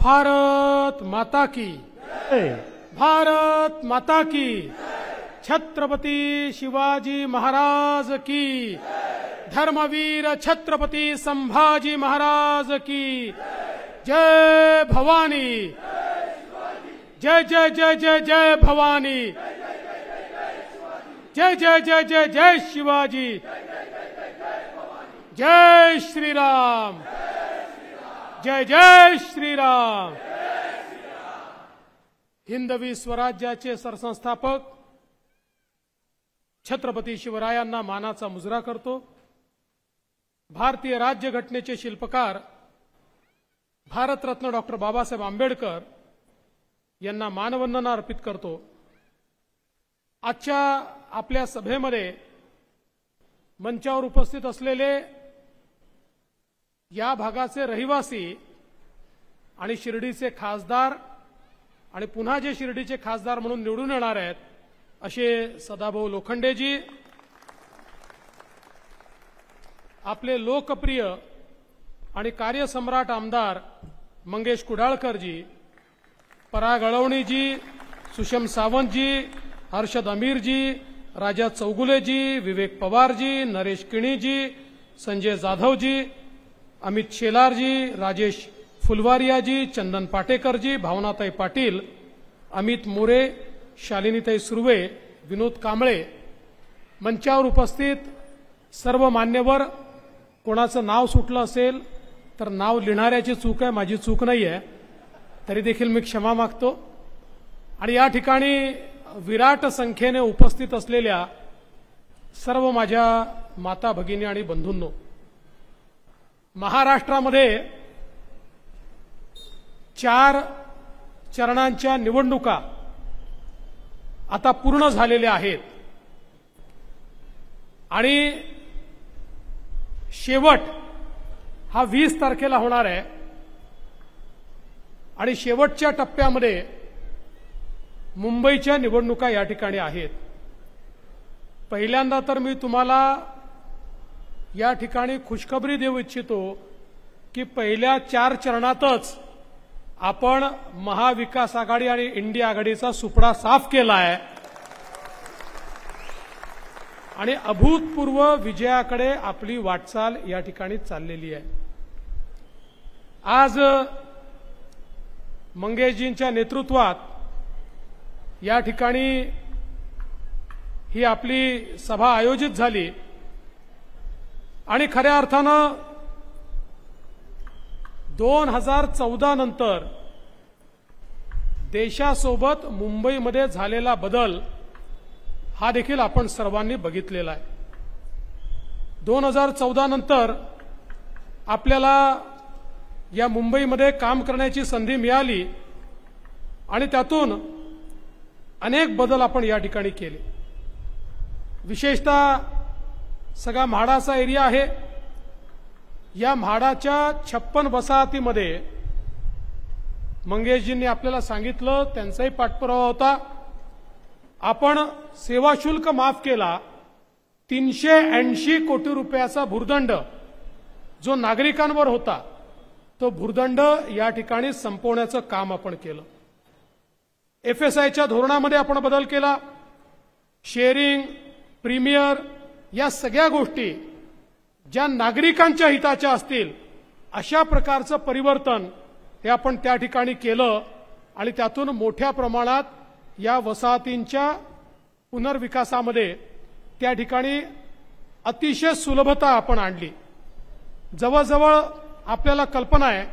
भारत माता की भारत माता की छत्रपति शिवाजी महाराज की धर्मवीर छत्रपति संभाजी महाराज की जय भवानी जय जय जय जय जय भवानी जय जय जय जय जय शिवाजी जय श्री राम जय जय श्री राम। हिंदवी स्वराज्याचे सरसंस्थापक छत्रपती शिवरायांना मानाचा मुजरा करतो। भारतीय राज्यघटनेचे शिल्पकार भारतरत्न डॉक्टर बाबासाहेब आंबेडकर यांना मानवंदना अर्पित करतो। आजच्या आपल्या सभेमध्ये मंचावर उपस्थित असलेले या भागाचे रहिवासी आणि शिर्डीचे खासदार आणि पुन्हा जे शिर्डीचे खासदार म्हणून निवडून येणार आहेत असे सदाभाऊ लोखंडेजी, आपले लोकप्रिय आणि कार्यसम्राट आमदार मंगेश कुडाळकरजी, पराग अळवणीजी, सुषम सावंतजी, हर्षद अमीरजी, राजा चौगुलेजी, विवेक पवारजी, नरेश किणीजी, संजय जाधवजी, अमित शेलारजी, राजेश फुलवारियाजी, चंदन पाटेकरजी, भावनाताई पाटील, अमित मोरे, शालिनीताई सुर्वे, विनोद कांबळे, मंचावर उपस्थित सर्व मान्यवर, कोणाचं नाव सुटलं असेल तर नाव लिहिणाऱ्याची चूक आहे, माझी चूक नाहीये, तरी देखील मी क्षमा मागतो। आणि या ठिकाणी विराट संख्येने उपस्थित असलेल्या सर्व माझ्या माता भगिनी आणि बंधूंनो, महाराष्ट्रामध्ये 4 चरणांच्या निवडणुका आता पूर्ण झालेल्या आहेत आणि शेवट हा 20 तारखेला होणार आहे। आणि शेवटच्या टप्प्यामध्ये मुंबईच्या निवडणुका या ठिकाणी आहेत। पहिल्यांदा तर मी तुम्हाला या ठिकाणी खुशखबरी देऊ इच्छितो की पहिल्या 4 चरणातच आपण महाविकास आघाडी आणि इंडिया आघाडीचा सुपडा साफ केला आहे आणि अभूतपूर्व विजयाकडे आपली वाटचाल या ठिकाणी चाललेली आहे। आज मंगेशजींच्या नेतृत्वात या ठिकाणी ही आपली सभा आयोजित झाली आणि खऱ्या अर्थानं 2014 नंतर देशासोबत मुंबईमध्ये झालेला बदल हा देखील आपण सर्वांनी बघितलेला आहे। 2014 नंतर आपल्याला या मुंबईमध्ये काम करण्याची संधी मिळाली आणि त्यातून अनेक बदल आपण या ठिकाणी केले। विशेषतः सगळा म्हाडाचा एरिया आहे, या म्हाडाच्या 56 वसाहतीमध्ये मंगेशजींनी आपल्याला सांगितलं, त्यांचाही पाठपुरावा होता, आपण सेवा शुल्क माफ केला। 380 कोटी रुपयाचा भुर्दंड जो नागरिकांवर होता तो भुर्दंड या ठिकाणी संपवण्याचं काम आपण केलं। FSIच्या धोरणामध्ये आपण बदल केला। शेअरिंग, प्रीमियर या सगळ्या गोष्टी ज्या नागरिकांच्या हिताच्या असतील अशा प्रकारचं परिवर्तन हे आपण त्या ठिकाणी केलं आणि त्यातून मोठ्या प्रमाणात या वसाहतींच्या पुनर्विकासामध्ये त्या ठिकाणी अतिशय सुलभता आपण आणली। जवळजवळ आपल्याला कल्पना आहे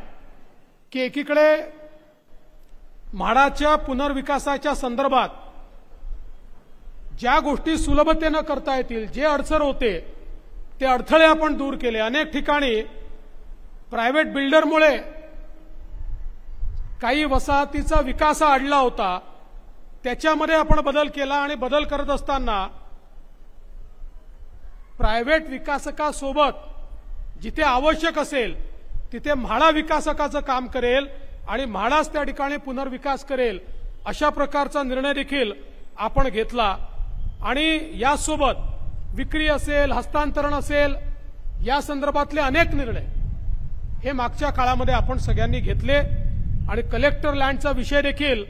की एकीकडे म्हाडाच्या पुनर्विकासाच्या संदर्भात ज्या गोष्टी सुलभतेने करता येतील, जे अडचण होते ते अडथळे आपण दूर केले। अनेक ठिकाणी प्रायव्हेट बिल्डरमुळे काही वसाहतीचा विकास अडला होता, त्याच्यामध्ये आपण बदल केला आणि बदल करत असताना प्रायव्हेट विकासकासोबत जिथे आवश्यक असेल तिथे म्हाडा विकासकाचं काम करेल आणि म्हाडाच त्या ठिकाणी पुनर्विकास करेल अशा प्रकारचा निर्णय देखील आपण घेतला। आणि यासोबत विक्री असेल, हस्तांतरण असेल, या संदर्भातले अनेक निर्णय हे मागच्या काळामध्ये आपण सगळ्यांनी घेतले आणि कलेक्टर लँडचा विषय देखील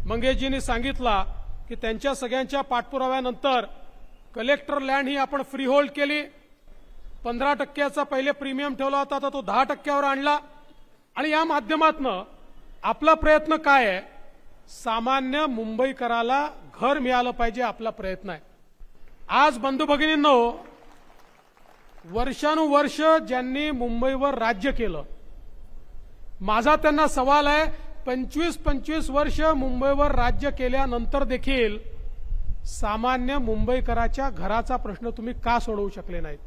मंगेशजींनी सांगितला की त्यांच्या सगळ्यांच्या पाठपुराव्यानंतर कलेक्टर लँड ही आपण फ्री होल्ड केली. 15% पहिले प्रीमियम ठेवला होता तर तो 10%वर आणला. आणि या माध्यमातून आपला प्रयत्न काय आहे, सामान्य मुंबईकराला घर मिळालं पाहिजे, आपला प्रयत्न आहे. आज बंधू भगिनींनो, वर्षानुवर्ष ज्यांनी मुंबईवर राज्य केलं, माझा त्यांना सवाल आहे, 25-25 वर्ष मुंबईवर राज्य केल्यानंतर देखील सामान्य मुंबईकराच्या घराचा प्रश्न तुम्ही का सोडवू शकले नाहीत?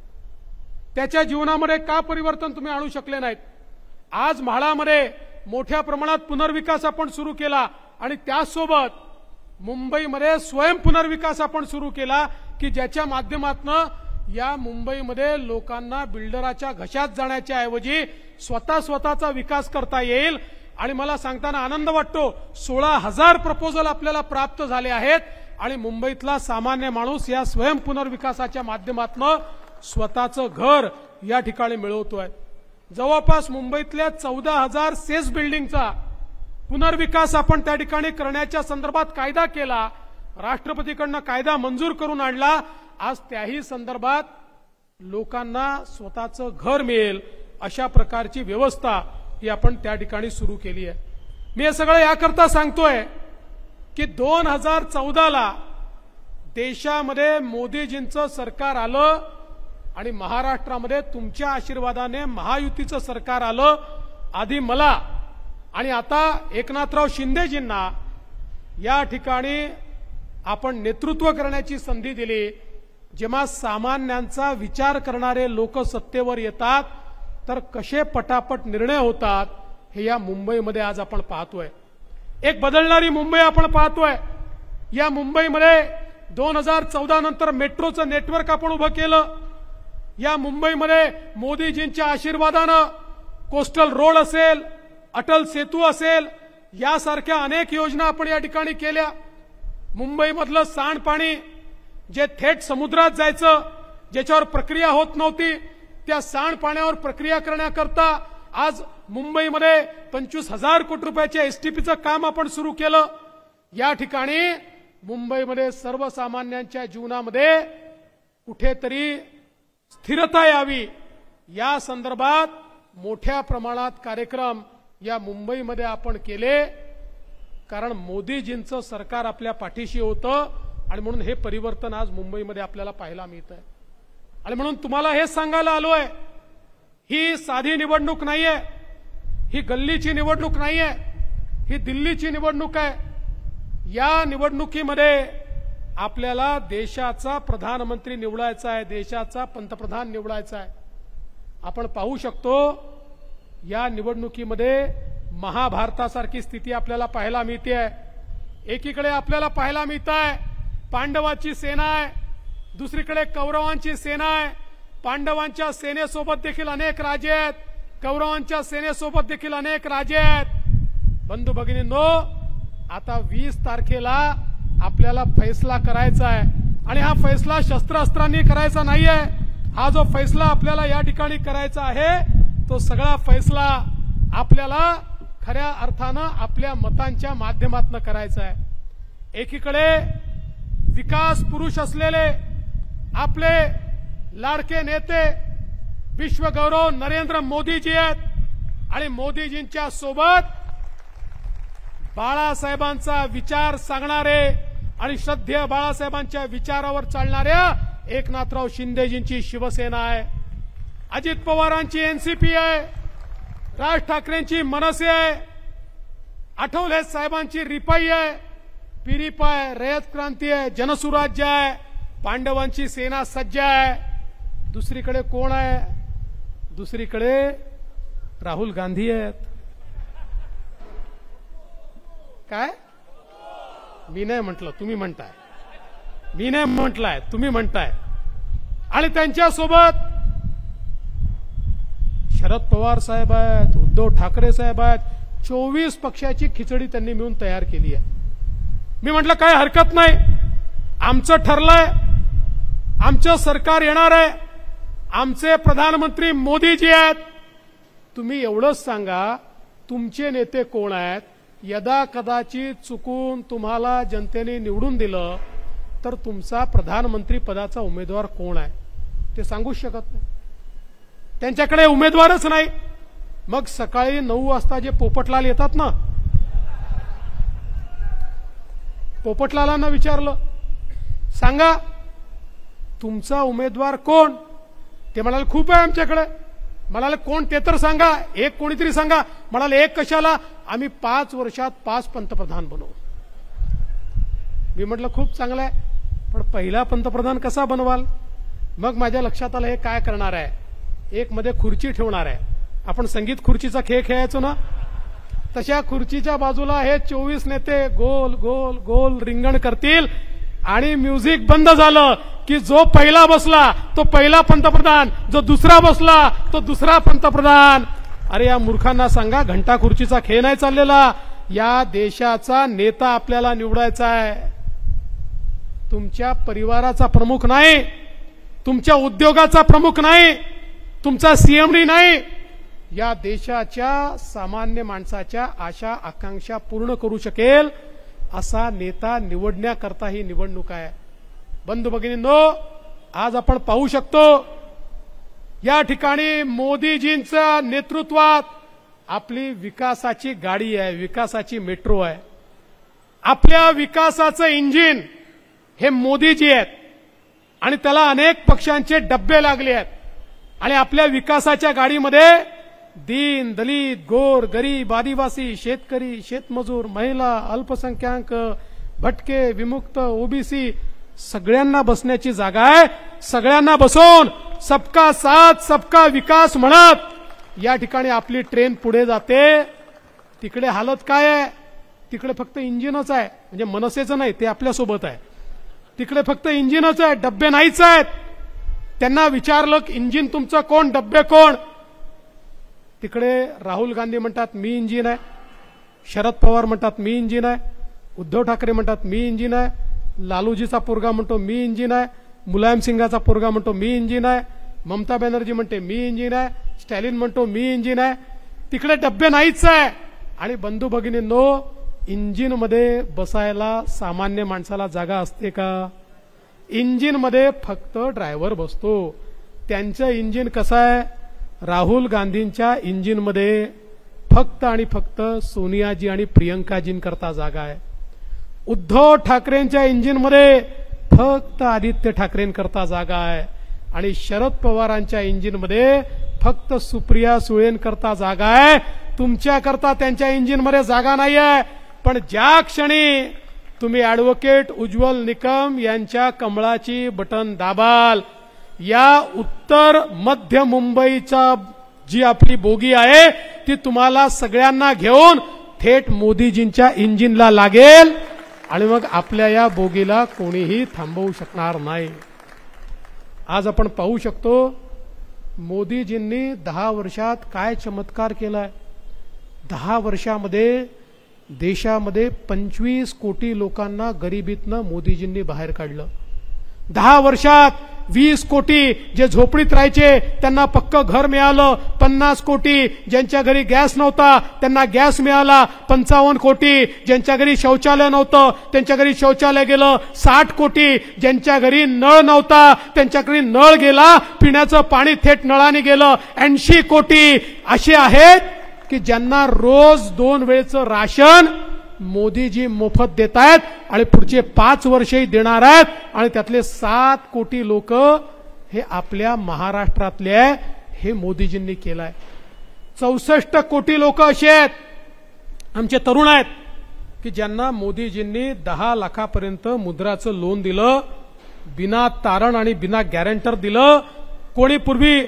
त्याच्या जीवनामध्ये का परिवर्तन तुम्ही आणू शकले नाहीत? आज म्हाडामध्ये मोठ्या प्रमाणात पुनर्विकास आपण सुरू केला आणि त्यासोबत मुंबईमध्ये स्वयं पुनर्विकास आपण सुरू केला की ज्याच्या माध्यमातून या मुंबईमध्ये लोकांना बिल्डराच्या घशात जाण्याच्या ऐवजी स्वतःचा विकास करता येईल. आणि मला सांगताना आनंद वाटतो, 16,000 प्रपोजल आपल्याला प्राप्त झाले आहेत आणि मुंबईतला सामान्य माणूस या स्वयं पुनर्विकासाच्या माध्यमातून स्वतःचं घर या ठिकाणी मिळवतोय. जवळपास मुंबईतल्या 14,000 सेस बिल्डिंगचा पुनर्विकास आपण त्या ठिकाणी करण्याच्या संदर्भात कायदा केला, राष्ट्रपतीकडनं कायदा मंजूर करून आणला. आज त्याही संदर्भात लोकांना स्वतःचं घर मिळेल अशा प्रकारची व्यवस्था ही आपण त्या ठिकाणी सुरू केली आहे. मी हे सगळं याकरता सांगतोय की 2014ला देशामध्ये मोदीजींचं सरकार आलं आणि महाराष्ट्रामध्ये तुमच्या आशीर्वादाने महायुतीचं सरकार आलं. आधी मला आणि आता एकनाथराव शिंदेजींना या ठिकाणी आपण नेतृत्व करण्याची संधी दिली. जेव्हा सामान्यांचा विचार करणारे लोक सत्तेवर येतात तर कसे पटापट निर्णय होतात हे या मुंबईमध्ये आज आपण पाहतोय. एक बदलणारी मुंबई आपण पाहतोय. या मुंबईमध्ये 2014 नंतर मेट्रोचं नेटवर्क आपण उभं केलं. या मुंबईमध्ये मोदीजींच्या आशीर्वादानं कोस्टल रोड असेल, अटल सेतू असेल, यासारख्या अनेक योजना आपण या ठिकाणी केल्या. मुंबईमधलं सांडपाणी जे थेट समुद्रात जायचं, ज्याच्यावर प्रक्रिया होत नव्हती, त्या सांडपाण्यावर प्रक्रिया करण्याकरता आज मुंबईमध्ये 25,000 कोटी रुपयाच्या एसटीपीचं काम आपण सुरू केलं. या ठिकाणी मुंबईमध्ये सर्वसामान्यांच्या जीवनामध्ये कुठेतरी स्थिरता यावी या संदर्भात मोठ्या प्रमाणात कार्यक्रम या मुंबईमध्ये आपण केले. कारण मोदीजींचं सरकार आपल्या पाठीशी होतं आणि म्हणून हे परिवर्तन आज मुंबईमध्ये आपल्याला पाहायला मिळतंय. आणि म्हणून तुम्हाला हे सांगायला आलोय, ही साधी निवडणूक नाहीये, ही गल्लीची निवडणूक नाहीये, ही दिल्लीची निवडणूक आहे. या निवडणुकीमध्ये आपल्याला देशाचा प्रधानमंत्री निवडायचा आहे, देशाचा पंतप्रधान निवडायचा आहे. आपण पाहू शकतो या निवडणुकीमध्ये महाभारतासारखी स्थिती आपल्याला पाहायला मिळते. एकीकडे आपल्याला पाहायला मिळत आहे पांडवांची सेना आहे, दुसरीकडे कौरवांची सेना आहे. पांडवांच्या सेनेसोबत देखील अनेक राजे आहेत, कौरवांच्या सेनेसोबत देखील अनेक राजे आहेत. बंधू भगिनींनो, आता 20 तारखेला आपल्याला फैसला करायचा आहे आणि हा फैसला शस्त्रास्त्रांनी करायचा नाहीये. हा जो फैसला आपल्याला या ठिकाणी करायचा आहे तो सगळा फैसला आपल्याला खऱ्या अर्थानं आपल्या मतांच्या माध्यमातून करायचा आहे. एकीकडे विकास पुरुष असलेले आपले लाडके नेते विश्वगौरव नरेंद्र मोदीजी आहेत आणि मोदीजींच्या सोबत बाळासाहेबांचा विचार सांगणारे आणि श्रद्धेय बाळासाहेबांच्या विचारावर चालणाऱ्या एकनाथराव शिंदेजींची शिवसेना आहे. अजित पवारांची एनसीपी आहे, राज ठाकरेंची मनसे आहे, आठवले साहेबांची रिपाई आहे, पिरिपा आहे, रयत क्रांती आहे, जनसुराज्य आहे, पांडवांची सेना सज्ज आहे. दुसरीकडे कोण आहे? दुसरीकडे राहुल गांधी आहेत. काय? मी नाही म्हटलं, तुम्ही म्हणताय. मी नाही म्हटलंय, तुम्ही म्हणताय. आणि त्यांच्यासोबत शरद पवार साहेब आहेत, उद्धव ठाकरे साहेब आहेत. 24 पक्षाची खिचडी त्यांनी मिळून तयार केली आहे. मी म्हटलं काय हरकत नाही, आमचं ठरलंय, आमचं सरकार येणार आहे, आमचे प्रधानमंत्री मोदीजी आहेत. तुम्ही एवढंच सांगा तुमचे नेते कोण आहेत, यदा कदाचित चुकून तुम्हाला जनतेने निवडून दिलं तर तुमचा प्रधानमंत्री पदाचा उमेदवार कोण आहे ते सांगूच शकत नाही. त्यांच्याकडे उमेदवारच नाही. मग सकाळी 9 वाजता जे पोपटलाल येतात ना, पोपटलालांना विचारलं, सांगा तुमचा उमेदवार कोण? ते म्हणाले खूप आहे आमच्याकडे. म्हणाले कोण ते तर सांगा, एक कोणीतरी सांगा. म्हणाले एक कशाला, आम्ही 5 वर्षात 5 पंतप्रधान बनवू. मी म्हटलं खूप चांगलं आहे, पण पहिला पंतप्रधान कसा बनवाल? मग माझ्या लक्षात आलं हे काय करणार आहे, एक मध्ये खुर्ची ठेवणार आहे. आपण संगीत खुर्चीचा खेळ खेळायचो ना, तशा खुर्चीच्या बाजूला हे 24 नेते गोल गोल गोल रिंगण करतील आणि म्युझिक बंद झालं की जो पहिला बसला तो पहिला पंतप्रधान, जो दुसरा बसला तो दुसरा पंतप्रधान. अरे या मूर्खांना सांगा, घंटा खुर्चीचा खेळ नाही चाललेला. या देशाचा नेता आपल्याला निवडायचा आहे. तुमच्या परिवाराचा प्रमुख नाही, तुमच्या उद्योगाचा प्रमुख नाही, तुमचा सीएमडी नाही. या देशाच्या सामान्य माणसाच्या आशा आकांक्षा पूर्ण करू शकेल असा नेता निवडण्याकरता ही निवडणूक आहे. बंधू भगिनींनो, आज आपण पाहू शकतो या ठिकाणी मोदीजींच्या नेतृत्वात आपली विकासाची गाडी आहे, विकासाची मेट्रो आहे. आपल्या विकासाचं इंजिन हे मोदीजी आहेत आणि त्याला अनेक पक्षांचे डब्बे लागले आहेत. आणि आपल्या विकासाच्या गाडीमध्ये दीन दलित गोर गरीब आदिवासी शेतकरी शेतमजूर महिला अल्पसंख्याक भटके विमुक्त ओबीसी सगळ्यांना बसण्याची जागा आहे. सगळ्यांना बसवून सबका साथ सबका विकास म्हणत या ठिकाणी आपली ट्रेन पुढे जाते. तिकडे हालत काय आहे, तिकडे फक्त इंजिनच आहे. म्हणजे मनसेचं नाही, ते आपल्यासोबत आहे. तिकडे फक्त इंजिनच आहे, डब्बे नाहीच आहेत. त्यांना विचारलं की इंजिन तुमचं कोण, डब्बे कोण? तिकडे राहुल गांधी म्हणतात मी इंजिन आहे, शरद पवार म्हणतात मी इंजिन आहे, उद्धव ठाकरे म्हणतात मी इंजिन आहे, लालूजीचा पोरगा म्हणतो मी इंजिन आहे, मुलायम सिंगाचा पोरगा म्हणतो मी इंजिन आहे, ममता बॅनर्जी म्हणते मी इंजिन आहे, स्टॅलिन म्हणतो मी इंजिन आहे. तिकडे डब्बे नाहीच आहे. आणि बंधू भगिनींनो, इंजिनमध्ये बसायला सामान्य माणसाला जागा असते का? इंजिनमध्ये फक्त ड्रायव्हर बसतो. त्यांचं इंजिन कसं आहे? राहुल गांधींच्या इंजिनमध्ये फक्त आणि फक्त सोनियाजी आणि प्रियंकाजींकरता जागा आहे. उद्धव ठाकरेंच्या इंजिनमध्ये फक्त आदित्य ठाकरेंकरता जागा आहे. आणि शरद पवारांच्या इंजिनमध्ये फक्त सुप्रिया सुळेंकरता जागा आहे. तुमच्याकरता त्यांच्या इंजिनमध्ये जागा नाही आहे. पण ज्या क्षणी तुम्ही ॲडव्होकेट उज्ज्वल निकम यांच्या कमळाची बटन दाबाल, या उत्तर मध्य मुंबईचा जी आपली बोगी आहे ती तुम्हाला सगळ्यांना घेऊन थेट मोदीजींच्या इंजिनला लागेल आणि मग आपल्या या बोगीला कोणीही थांबवू शकणार नाही. आज आपण पाहू शकतो मोदीजींनी 10 वर्षात काय चमत्कार केलाय. 10 वर्षामध्ये देशामध्ये 25 कोटी लोकांना गरिबीतनं मोदीजींनी बाहेर काढलं. 10 वर्षात 20 कोटी जे झोपडीत राहायचे त्यांना पक्क घर मिळालं. 50 कोटी ज्यांच्या घरी गॅस नव्हता त्यांना गॅस मिळाला. 55 कोटी ज्यांच्या घरी शौचालय नव्हतं त्यांच्या घरी शौचालय गेलं. 60 कोटी ज्यांच्या घरी नळ नव्हता त्यांच्या घरी नळ गेला, पिण्याचं पाणी थेट नळाने गेलं. 80 कोटी असे आहेत की ज्यांना रोज 2 वेळेचं राशन मोदीजी मोफत देत आहेत आणि पुढचे 5 वर्षही देणार आहेत. आणि त्यातले 7 कोटी लोक हे आपल्या महाराष्ट्रातले आहे. हे मोदीजींनी केलंय. 64 कोटी लोक असे आहेत आमचे तरुण आहेत की ज्यांना मोदीजींनी 10 लाखापर्यंत मुद्राचं लोन दिलं, बिना तारण आणि बिना गॅरंटर दिलं. कोणी पूर्वी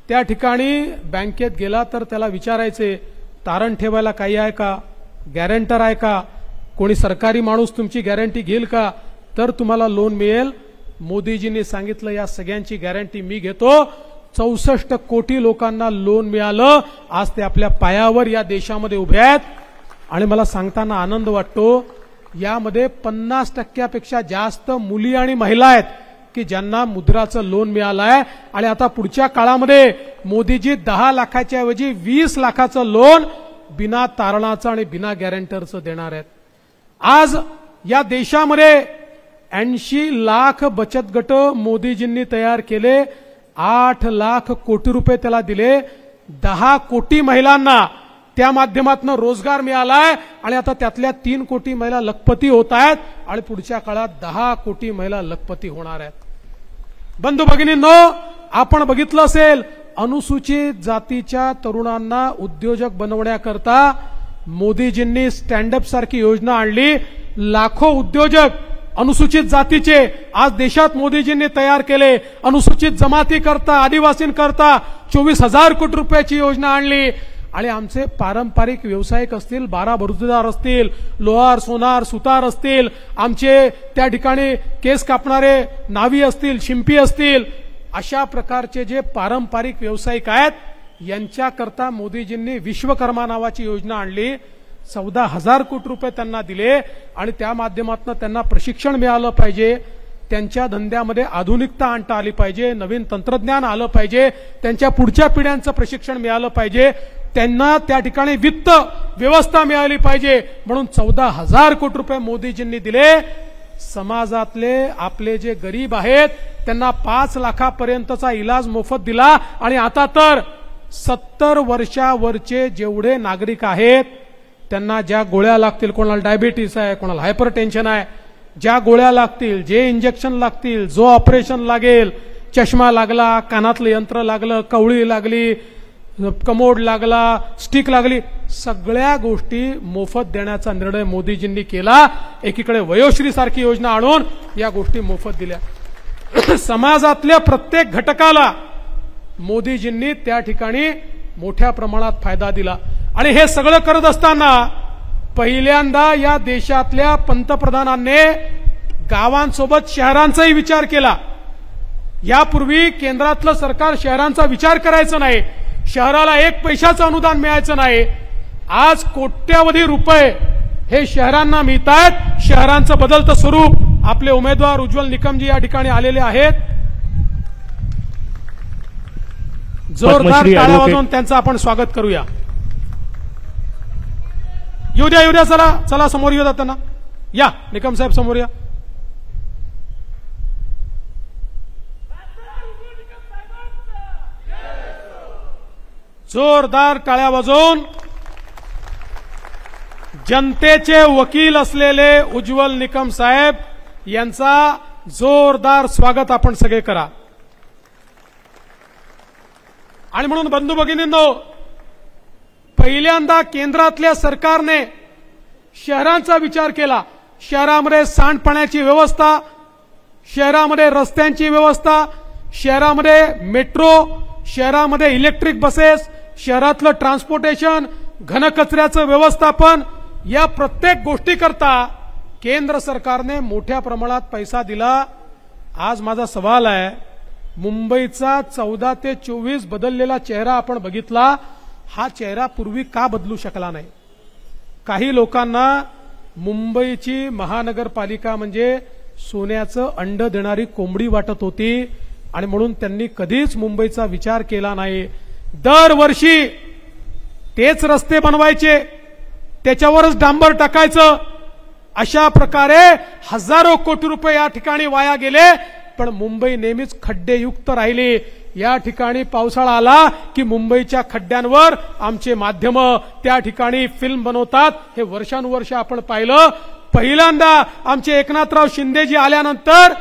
त्या ठिकाणी बँकेत गेला तर त्याला विचारायचे तारण ठेवायला काही आहे का, गॅरंटर आहे का, कोणी सरकारी माणूस तुमची गॅरंटी घेईल का तर तुम्हाला लोन मिळेल. मोदीजींनी सांगितलं या सगळ्यांची गॅरंटी मी घेतो. 64 कोटी लोकांना लोन मिळालं. आज ते आपल्या पायावर या देशामध्ये उभे आहेत. आणि मला सांगताना आनंद वाटतो यामध्ये 50% जास्त मुली आणि महिला आहेत की ज्यांना मुद्राचं लोन मिळालं आहे. आणि आता पुढच्या काळामध्ये मोदीजी 10 लाखाच्या ऐवजी 20 लाखाचं लोन बिना तारणाचं आणि बिना गॅरंटरचं देणार आहेत. आज या देशामध्ये 80 लाख बचत गट मोदीजींनी तयार केले. 8 लाख कोटी रुपये त्याला दिले. 10 कोटी महिलांना त्या माध्यमातून रोजगार मिळालाय आणि आता त्यातल्या 3 कोटी महिला लखपती होत आहेत आणि पुढच्या काळात 10 कोटी महिला लखपती होणार आहेत. बंधू भगिनींनो, आपण बघितलं असेल अनुसूचित जातीच्या तरुणांना उद्योजक बनवण्याकरता मोदीजींनी स्टँडअप सारखी योजना आणली. लाखो उद्योजक अनुसूचित जातीचे आज देशात मोदीजींनी तयार केले. अनुसूचित जमातीकरता आदिवासींकरता 24,000 कोटी रुपयाची योजना आणली. आणि आमचे पारंपरिक व्यावसायिक असतील, 12 बरुजदार असतील, लोहार सोनार सुतार असतील, आमचे त्या ठिकाणी केस कापणारे नावी असतील, शिंपी असतील, अशा प्रकारचे जे पारंपरिक व्यावसायिक आहेत यांच्याकरता मोदीजींनी विश्वकर्मा नावाची योजना आणली. 14,000 कोटी रुपये त्यांना दिले आणि त्या माध्यमातून त्यांना प्रशिक्षण मिळालं पाहिजे. त्यांच्या धंद्यामध्ये आधुनिकता आणता आली पाहिजे, नवीन तंत्रज्ञान आलं पाहिजे, त्यांच्या पुढच्या पिढ्यांचं प्रशिक्षण मिळालं पाहिजे, त्यांना त्या ठिकाणी वित्त व्यवस्था मिळाली पाहिजे. म्हणून 14,000 कोटी रुपये मोदीजींनी दिले. समाजातले आपले जे गरीब आहेत त्यांना 5 लाखापर्यंतचा इलाज मोफत दिला. आणि आता तर 70 वर्षावरचे जेवढे नागरिक आहेत त्यांना ज्या गोळ्या लागतील, कोणाला डायबिटीस आहे, कोणाला हायपरटेन्शन आहे, ज्या गोळ्या लागतील, जे इंजेक्शन लागतील, जो ऑपरेशन लागेल, चष्मा लागला, कानातलं यंत्र लागलं, कवळी लागली, कमोड लागला, स्टिक लागली, सगळ्या गोष्टी मोफत देण्याचा निर्णय मोदीजींनी केला. एकीकडे वयोश्री सारखी योजना आणून या गोष्टी मोफत दिल्या. समाजातल्या प्रत्येक घटकाला मोदीजींनी त्या ठिकाणी मोठ्या प्रमाणात फायदा दिला. आणि हे सगळं करत असताना पहिल्यांदा या देशातल्या पंतप्रधानांनी गावांसोबत शहरांचाही विचार केला. यापूर्वी केंद्रातलं सरकार शहरांचा विचार करायचं नाही, शहराला 1 पैशाचं अनुदान मिळायचं नाही. आज कोट्यावधी रुपये हे शहरांना मिळत आहेत. शहरांचं बदलतं स्वरूप आपले उमेदवार उज्ज्वल निकमजी या ठिकाणी आलेले आहेत. जोरदार टाळ्या वाजवून त्यांचं आपण स्वागत करूया. येऊ द्या चला चला समोर येऊ द्या त्यांना. या निकम साहेब समोर या. जोरदार टाळ्या वाजवून जनतेचे वकील असलेले उज्ज्वल निकम साहेब यांचा जोरदार स्वागत आपण सगळे करा. आणि म्हणून बंधू भगिनींनो, पहिल्यांदा केंद्रातल्या सरकारने शहरांचा विचार केला. शहरामध्ये सांडपाण्याची व्यवस्था, शहरामध्ये रस्त्यांची व्यवस्था, शहरामध्ये मेट्रो, शहरामध्ये इलेक्ट्रिक बसेस, शहरातलं ट्रान्सपोर्टेशन, घनकचऱ्याचं व्यवस्थापन, या प्रत्येक गोष्टीकरता केंद्र सरकारने मोठ्या प्रमाणात पैसा दिला. आज माझा सवाल आहे, मुंबईचा 14 ते 24 बदललेला चेहरा आपण बघितला, हा चेहरा पूर्वी का बदलू शकला नाही? काही लोकांना मुंबईची महानगरपालिका म्हणजे सोन्याचं अंड देणारी कोंबडी वाटत होती आणि म्हणून त्यांनी कधीच मुंबईचा विचार केला नाही. दरवर्षी तेच रस्ते बनवायचे, त्याच्यावरच डांबर टाकायचं, अशा प्रकारे हजारो कोटी रुपये या ठिकाणी वाया गेले. पण मुंबई नेहमीच खड्डेयुक्त राहिली. या ठिकाणी पावसाळा आला की मुंबईच्या खड्ड्यांवर आमचे माध्यम त्या ठिकाणी फिल्म बनवतात. हे वर्षानुवर्ष आपण पाहिलं. पहिल्यांदा आमचे एकनाथराव शिंदेजी आल्यानंतर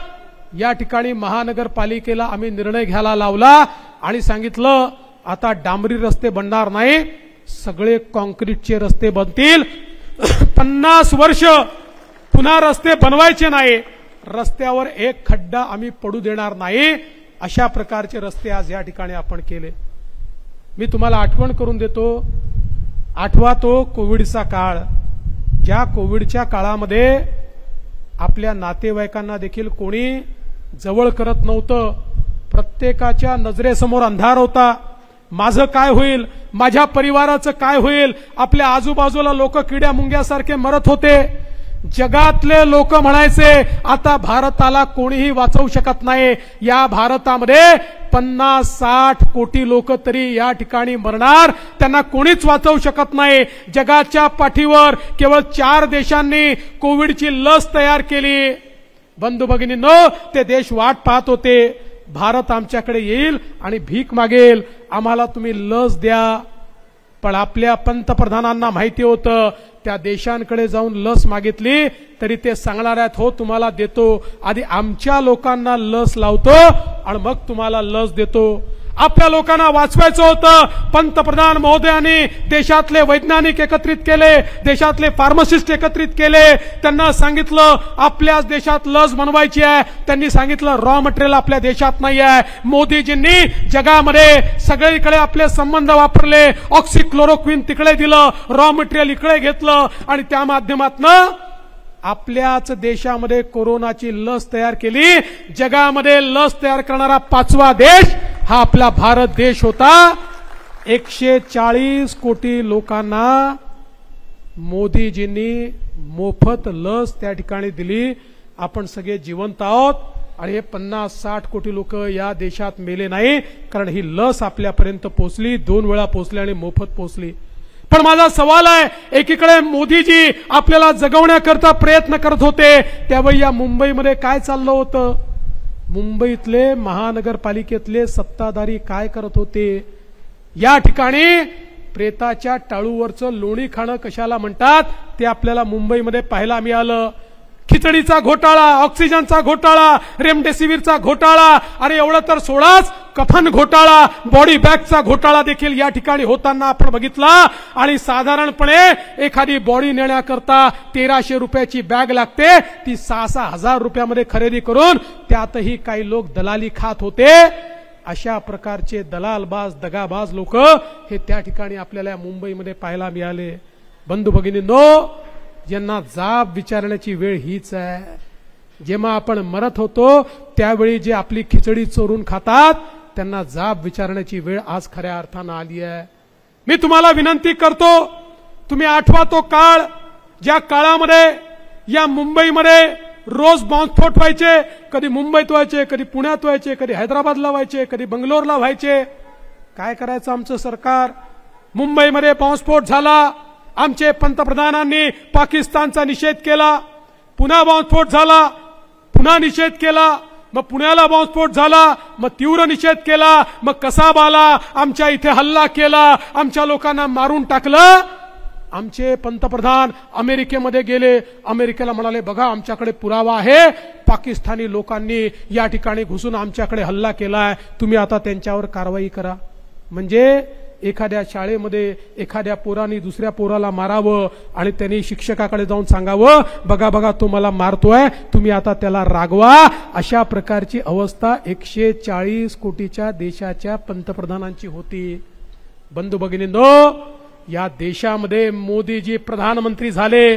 या ठिकाणी महानगरपालिकेला आम्ही निर्णय घ्यायला लावला आणि सांगितलं, आता डांबरी रस्ते बनणार नाही, सगळे कॉन्क्रीटचे रस्ते बनतील. 50 वर्ष पुन्हा रस्ते बनवायचे नाही, रस्त्यावर एक खड्डा आम्ही पडू देणार नाही. अशा प्रकारचे रस्ते आज या ठिकाणी आपण केले. मी तुम्हाला आठवण करून देतो, आठवा तो कोविडचा काळ. ज्या कोविडच्या काळामध्ये आपल्या नातेवाईकांना देखील कोणी जवळ करत नव्हतं. प्रत्येकाच्या नजरेसमोर अंधार होता. माझं काय होईल, माझ्या परिवाराचं काय होईल, आपल्या आजूबाजूला लोक किड्या मुंग्यासारखे मरत होते. जगातले लोक म्हणायचे आता भारताला कोणीही वाचवू शकत नाही, या भारतामध्ये 50-60 कोटी लोक तरी या ठिकाणी मरणार, त्यांना कोणीच वाचवू शकत नाही. जगाच्या पाठीवर केवळ 4 देशांनी कोविडची लस तयार केली. बंधू भगिनींनो, ते देश वाट पाहत होते, भारत आमच्याकडे येईल आणि भीक मागेल, आम्हाला तुम्ही लस द्या. पण आपल्या पंतप्रधानांना माहिती होतं त्या देशांकडे जाऊन लस मागितली तरी ते सांगणार आहेत हो तुम्हाला देतो, आधी आमच्या लोकांना लस लावतो आणि मग तुम्हाला लस देतो. आपल्या लोकांना वाचवायचं होतं. पंतप्रधान महोदयांनी देशातले वैज्ञानिक एकत्रित केले, देशातले फार्मासिस्ट एकत्रित केले, त्यांना सांगितलं आपल्याच देशात लस बनवायची आहे. त्यांनी सांगितलं रॉ मटेरियल आपल्या देशात नाही आहे. मोदीजींनी जगामध्ये सगळीकडे आपले संबंध वापरले, ऑक्सिक्लोरोक्विन तिकडे दिलं, रॉ मटेरियल इकडे घेतलं आणि त्या माध्यमातून आपल्याच देशामध्ये कोरोनाची लस तयार केली. जगामध्ये लस तयार करणारा 5वा देश हा आपला भारत देश होता. 140 कोटी लोकांना मोदीजींनी मोफत लस त्या ठिकाणी दिली. आपण सगळे जिवंत आहोत आणि हे 50-60 कोटी लोक या देशात मेले नाही, कारण ही लस आपल्यापर्यंत पोहोचली, 2 वेळा पोहोचली आणि मोफत पोहोचली. पण माझा सवाल आहे, एकीकडे मोदीजी आपल्याला जगवण्याकरता प्रयत्न करत होते, त्यावेळी या मुंबईमध्ये काय चाललं होतं? मुंबईतले महानगरपालिकेतले सत्ताधारी काय करत होते? या ठिकाणी प्रेताच्या टाळूवरचं लोणी खाणं कशाला म्हणतात ते आपल्याला मुंबईमध्ये पाहायला मिळालं. खिचडीचा घोटाळा, ऑक्सिजनचा घोटाळा, रेमडेसिवीरचा घोटाळा, अरे एवढं तर सोडाच, कफन घोटाळा, बॉडी बॅगचा घोटाळा देखील या ठिकाणी होताना आपण बघितला. आणि साधारणपणे एखादी बॉडी नेण्याकरता 1300 रुपयाची बॅग लागते, ती 6-6 हजार रुपयामध्ये खरेदी करून त्यातही काही लोक दलाली खात होते. अशा प्रकारचे दलालबाज, दगाबाज लोक हे त्या ठिकाणी आपल्याला मुंबईमध्ये पाहायला मिळाले. बंधू भगिनींनो, ज्यांना जाब विचारण्याची वेळ हीच आहे. जेव्हा आपण मरत होतो त्यावेळी जे आपली खिचडी चोरून खातात त्यांना जाब विचारण्याची वेळ आज खऱ्या अर्थानं आली आहे. मी तुम्हाला विनंती करतो, तुम्ही आठवा तो काळ, ज्या काळामध्ये या मुंबईमध्ये रोज बॉम्बस्फोट व्हायचे. कधी मुंबईत व्हायचे, कधी पुण्यात व्हायचे, कधी हैदराबादला व्हायचे, कधी बंगलोरला व्हायचे. काय करायचं आमचं सरकार? मुंबईमध्ये बॉम्बस्फोट झाला, आमचे पंतप्रधानांनी पाकिस्तानचा निषेध केला. पुन्हा बॉम्बस्फोट झाला, पुन्हा निषेध केला. मग पुण्याला बॉम्बस्फोट झाला, मग तीव्र निषेध केला. मग कसाब आला, आमच्या इथे हल्ला केला, आमच्या लोकांना मारून टाकलं. आमचे पंतप्रधान अमेरिकेमध्ये गेले, अमेरिकेला म्हणाले बघा आमच्याकडे पुरावा आहे, पाकिस्तानी लोकांनी या ठिकाणी घुसून आमच्याकडे हल्ला केलाय, तुम्ही आता त्यांच्यावर कारवाई करा. म्हणजे एखाद्या शाळेमध्ये एखाद्या पोराने दुसऱ्या पोराला मारावं आणि त्यांनी शिक्षकाकडे जाऊन सांगावं बघा बघा तो मला मारतोय, तुम्ही आता त्याला रागवा. अशा प्रकारची अवस्था 140 कोटीच्या देशाच्या पंतप्रधानांची होती. बंधू भगिनींनो, या देशामध्ये मोदीजी प्रधानमंत्री झाले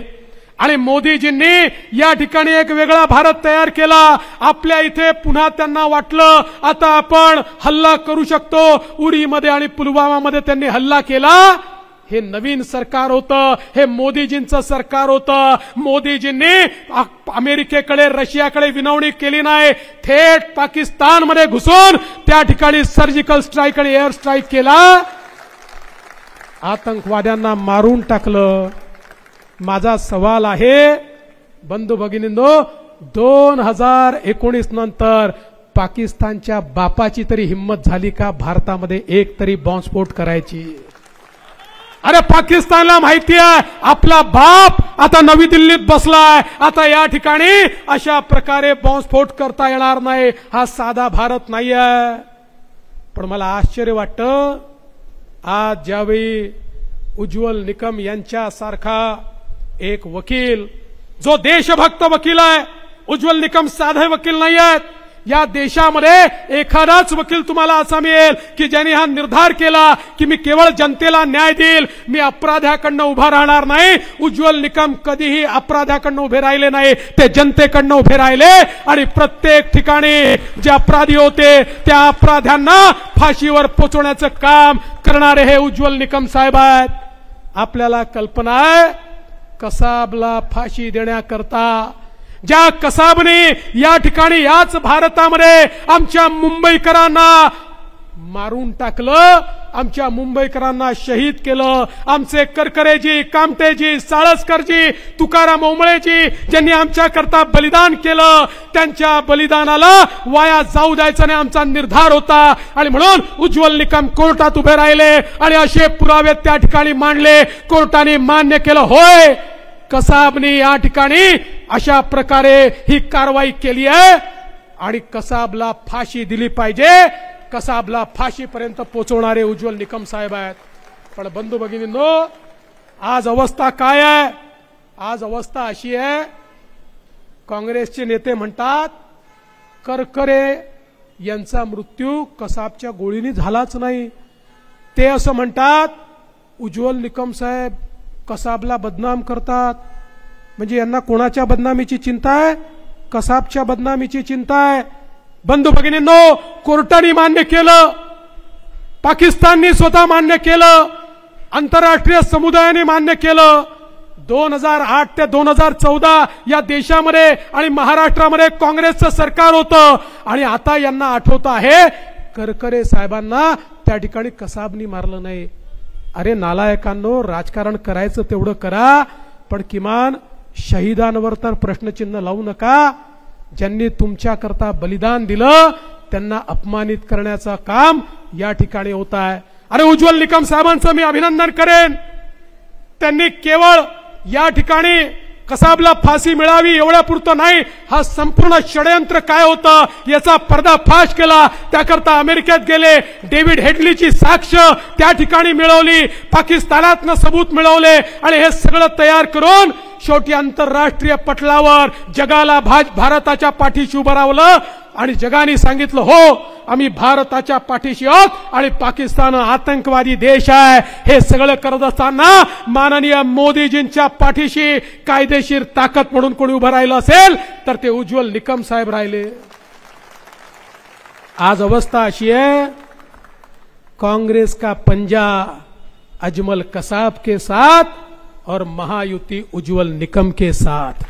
आणि मोदीजींनी या ठिकाणी एक वेगळा भारत तयार केला. आपल्या इथे पुन्हा त्यांना वाटलं आता आपण हल्ला करू शकतो. उरीमध्ये आणि पुलवामामध्ये त्यांनी हल्ला केला. हे नवीन सरकार होतं, हे मोदीजींचं सरकार होतं. मोदीजींनी अमेरिकेकडे, रशियाकडे विनवणी केली नाही, थेट पाकिस्तानमध्ये घुसून त्या ठिकाणी सर्जिकल स्ट्राईक आणि एअर स्ट्राईक केला, आतंकवाद्यांना मारून टाकलं. माझा सवाल आहे बंधू भगिनींनो, 2019 नंतर पाकिस्तानच्या बापाची तरी हिम्मत झाली का भारतामध्ये एक तरी बॉम्बस्फोट करायची? अरे पाकिस्तानला माहिती आहे आपला बाप आता नवी दिल्लीत बसलाय, आता या ठिकाणी अशा प्रकारे बॉम्बस्फोट करता येणार नाही. हा साधा भारत नाही आहे. पण मला आश्चर्य वाटतं, आज ज्यावेळी उज्ज्वल निकम यांच्यासारखा एक वकील, जो देशभक्त वकील आहे, उज्ज्वल निकम साधे वकील नाही आहेत. या देशामध्ये एखादाच वकील तुम्हाला असा मिळेल की ज्यांनी हा निर्धार केला की मी केवळ जनतेला न्याय देईल, मी अपराध्याकडनं उभा राहणार नाही. उज्ज्वल निकम कधीही अपराध्याकडनं उभे राहिले नाही, ते जनतेकडनं उभे राहिले आणि प्रत्येक ठिकाणी जे अपराधी होते त्या अपराध्यांना फाशीवर पोचवण्याचं काम करणारे हे उज्ज्वल निकम साहेब आहेत. आपल्याला कल्पना आहे कसाबला फाशी देण्याकरता, ज्या कसाबने या ठिकाणी याच भारतामध्ये आमच्या मुंबईकरांना मारून टाकलं, आमच्या मुंबईकरांना शहीद केलं, आमचे करकरेजी, कामटेजी, साळसकरजी, तुकाराम ओंबळेजी ज्यांनी आमच्या करता बलिदान केलं, त्यांच्या बलिदानाला वाया जाऊ द्यायचा नाही आमचा निर्धार होता. आणि म्हणून उज्ज्वल निकम कोर्टात उभे राहिले आणि असे पुरावे त्या ठिकाणी मांडले. कोर्टाने मान्य केलं, होय कसाबने या ठिकाणी अशा प्रकारे ही कारवाई केली आहे आणि कसाबला फाशी दिली पाहिजे. कसाबला फाशीपर्यंत पोहोचवणारे उज्ज्वल निकम साहेब आहेत. पण बंधू भगिनींनो, आज अवस्था काय आहे? आज अवस्था अशी आहे, काँग्रेसचे नेते म्हणतात करकरे यांचा मृत्यू कसाबच्या गोळीने झालाच नाही. ते असं म्हणतात उज्ज्वल निकम साहेब कसाबला बदनाम करतात. म्हणजे यांना कोणाच्या बदनामीची चिंता आहे? कसाबच्या बदनामीची चिंता आहे. बंधू भगिनींनो, कोर्टाने मान्य केलं, पाकिस्तानने स्वतः मान्य केलं, आंतरराष्ट्रीय समुदायाने मान्य केलं. 2008 ते 2014 या देशामध्ये आणि महाराष्ट्रामध्ये काँग्रेसचं सरकार होतं आणि आता यांना आठवतं आहे करकरे साहेबांना त्या ठिकाणी कसाबनी मारलं नाही. अरे नालायकांनो, राजकारण करायचं तेवढं करा, पण किमान शहीदांवर तर प्रश्नचिन्ह लावू नका. ज्यांनी तुमच्याकरता बलिदान दिलं त्यांना अपमानित करण्याचं काम या ठिकाणी होत आहे. अरे उज्ज्वल निकम साहेबांचं मी अभिनंदन करेन. त्यांनी केवळ या ठिकाणी कसाबला फाशी मिळावी एवढ्यापुरतं नाही, हा संपूर्ण षडयंत्र काय होतं याचा पर्दाफाश केला. त्याकरता अमेरिकेत गेले, डेव्हिड हेडलीची साक्ष त्या ठिकाणी मिळवली, पाकिस्तानातनं सबूत मिळवले आणि हे सगळं तयार करून शेवटी आंतरराष्ट्रीय पटलावर जगाला भारताच्या पाठीशी उभं रावलं आणि जगाने सांगितलं हो आम्ही भारताच्या पाठीशी आहोत आणि पाकिस्तान आतंकवादी देश आहे. हे सगळं करत असताना माननीय मोदीजींच्या पाठीशी कायदेशीर ताकद म्हणून कोणी उभं राहिलं असेल तर ते उज्ज्वल निकम साहेब राहिले. आज अवस्था अशी आहे, कांग्रेस का पंजा अजमल कसाब के साथ और महायुति उज्ज्वल निकम के साथ.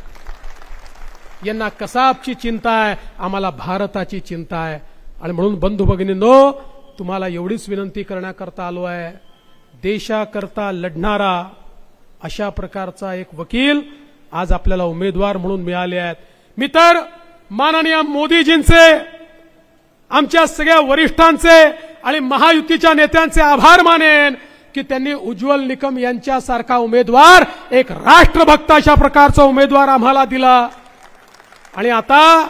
यांना कसाबची चिंता आहे, आम्हाला भारताची चिंता आहे. आणि म्हणून बंधू भगिनींनो, तुम्हाला एवढीच विनंती करण्याकरता आलो आहे, देशाकरता लढणारा अशा प्रकारचा एक वकील आज आपल्याला उमेदवार म्हणून मिळाले आहेत. मी तर माननीय मोदीजींचे, आमच्या सगळ्या वरिष्ठांचे आणि महायुतीच्या नेत्यांचे आभार मानेन की त्यांनी उज्ज्वल निकम यांच्यासारखा उमेदवार, एक राष्ट्रभक्त अशा प्रकारचा उमेदवार आम्हाला दिला. आणि आता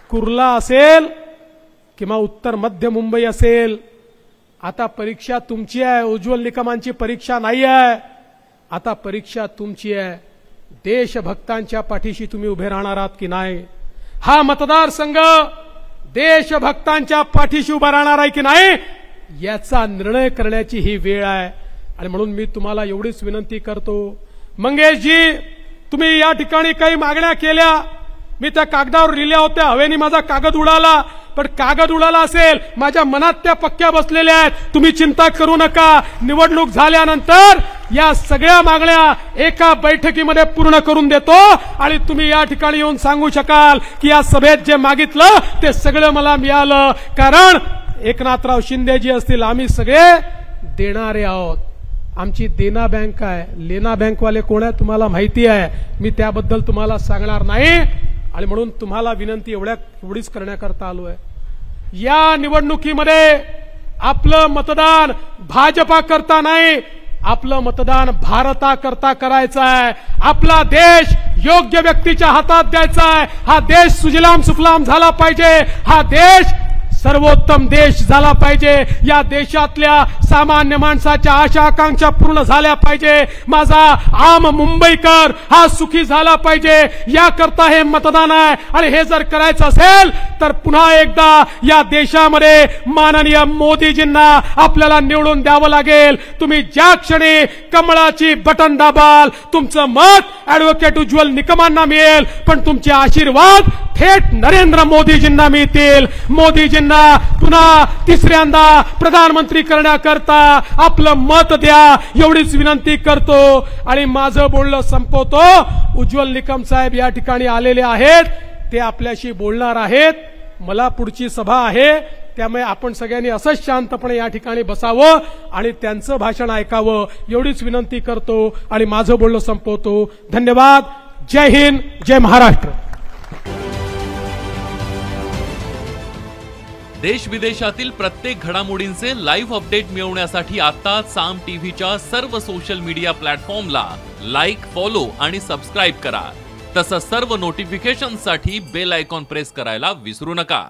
कुर्ला असेल किंवा उत्तर मध्य मुंबई असेल, आता परीक्षा तुमची आहे. उज्ज्वल निकमांची परीक्षा नाही आहे, आता परीक्षा तुमची आहे. देशभक्तांच्या पाठीशी तुम्ही उभे राहणार आहात की नाही? हा मतदारसंघ देशभक्तांच्या पाठीशी उभा राहणार आहे की नाही याचा निर्णय करण्याची ही वेळ आहे. आणि म्हणून मी तुम्हाला एवढीच विनंती करतो, मंगेशजी तुम्ही या ठिकाणी काही मागण्या केल्या, मी त्या कागदावर लिहिल्या होत्या, हवेने माझा कागद उडाला, पण कागद उडाला असेल माझ्या मनात त्या पक्क्या बसलेल्या आहेत. तुम्ही चिंता करू नका, निवडणूक झाल्यानंतर या सगळ्या मागण्या एका बैठकीमध्ये पूर्ण करून देतो आणि तुम्ही या ठिकाणी येऊन सांगू शकाल की या सभेत जे मागितलं ते सगळं मला मिळालं. कारण एकनाथराव शिंदेजी असतील, आम्ही सगळे देणारे आहोत. आमची देना बँक आहे, लेना बँकवाले कोण आहे तुम्हाला माहिती आहे, मी त्याबद्दल तुम्हाला सांगणार नाही. आणि म्हणून तुम्हाला विनंती एवढीच करण्याकरता आलो आहे, या निवडणुकीमध्ये आपलं मतदान भाजपा करता नाही, आपलं मतदान भारताकरता करायचं आहे. आपला देश योग्य व्यक्तीच्या हातात द्यायचा आहे. हा देश सुजलाम सुफलाम झाला पाहिजे, हा देश सर्वोत्तम देश झाला पाहिजे. या देशातल्या सामान्य माणसाच्या आशा आकांक्षा पूर्ण झाल्या पाहिजे. माझा आम मुंबईकर हा सुखी झाला पाहिजे, याकरता हे मतदान आहे. आणि हे जर करायचं असेल तर पुन्हा एकदा या देशामध्ये माननीय मोदीजींना आपल्याला निवडून द्यावं लागेल. तुम्ही ज्या क्षणी कमळाची बटन दाबाल तुमचं मत ऍडव्होकेट उज्ज्वल निकमांना मिळेल, पण तुमचे आशीर्वाद थेट नरेंद्र मोदीजींना मिळतील. मोदीजींना यांना पुन्हा तिसऱ्यांदा प्रधानमंत्री करण्याकरता आपलं मत द्या एवढीच विनंती करतो आणि माझं बोलणं संपवतो। उज्ज्वल निकम साहेब या ठिकाणी आलेले आहेत, ते आपल्याशी बोलणार आहेत। मला पुढची सभा आहे, त्यामुळे आपण सगळ्यांनी असंच शांतपणे या ठिकाणी बसावं आणि त्यांचं भाषण ऐकावं एवढीच विनंती करतो आणि माझं बोलणं संपवतो। धन्यवाद। जय हिंद, जय महाराष्ट्र। देश विदेशातील प्रत्येक घडामोडींचे लाईव्ह अपडेट मिळवण्यासाठी आता साम टीव्हीच्या सर्व सोशल मीडिया प्लॅटफॉर्मला लाईक, फॉलो आणि सबस्क्राईब करा। तसंच सर्व नोटिफिकेशनसाठी बेल आयकॉन प्रेस करायला विसरू नका।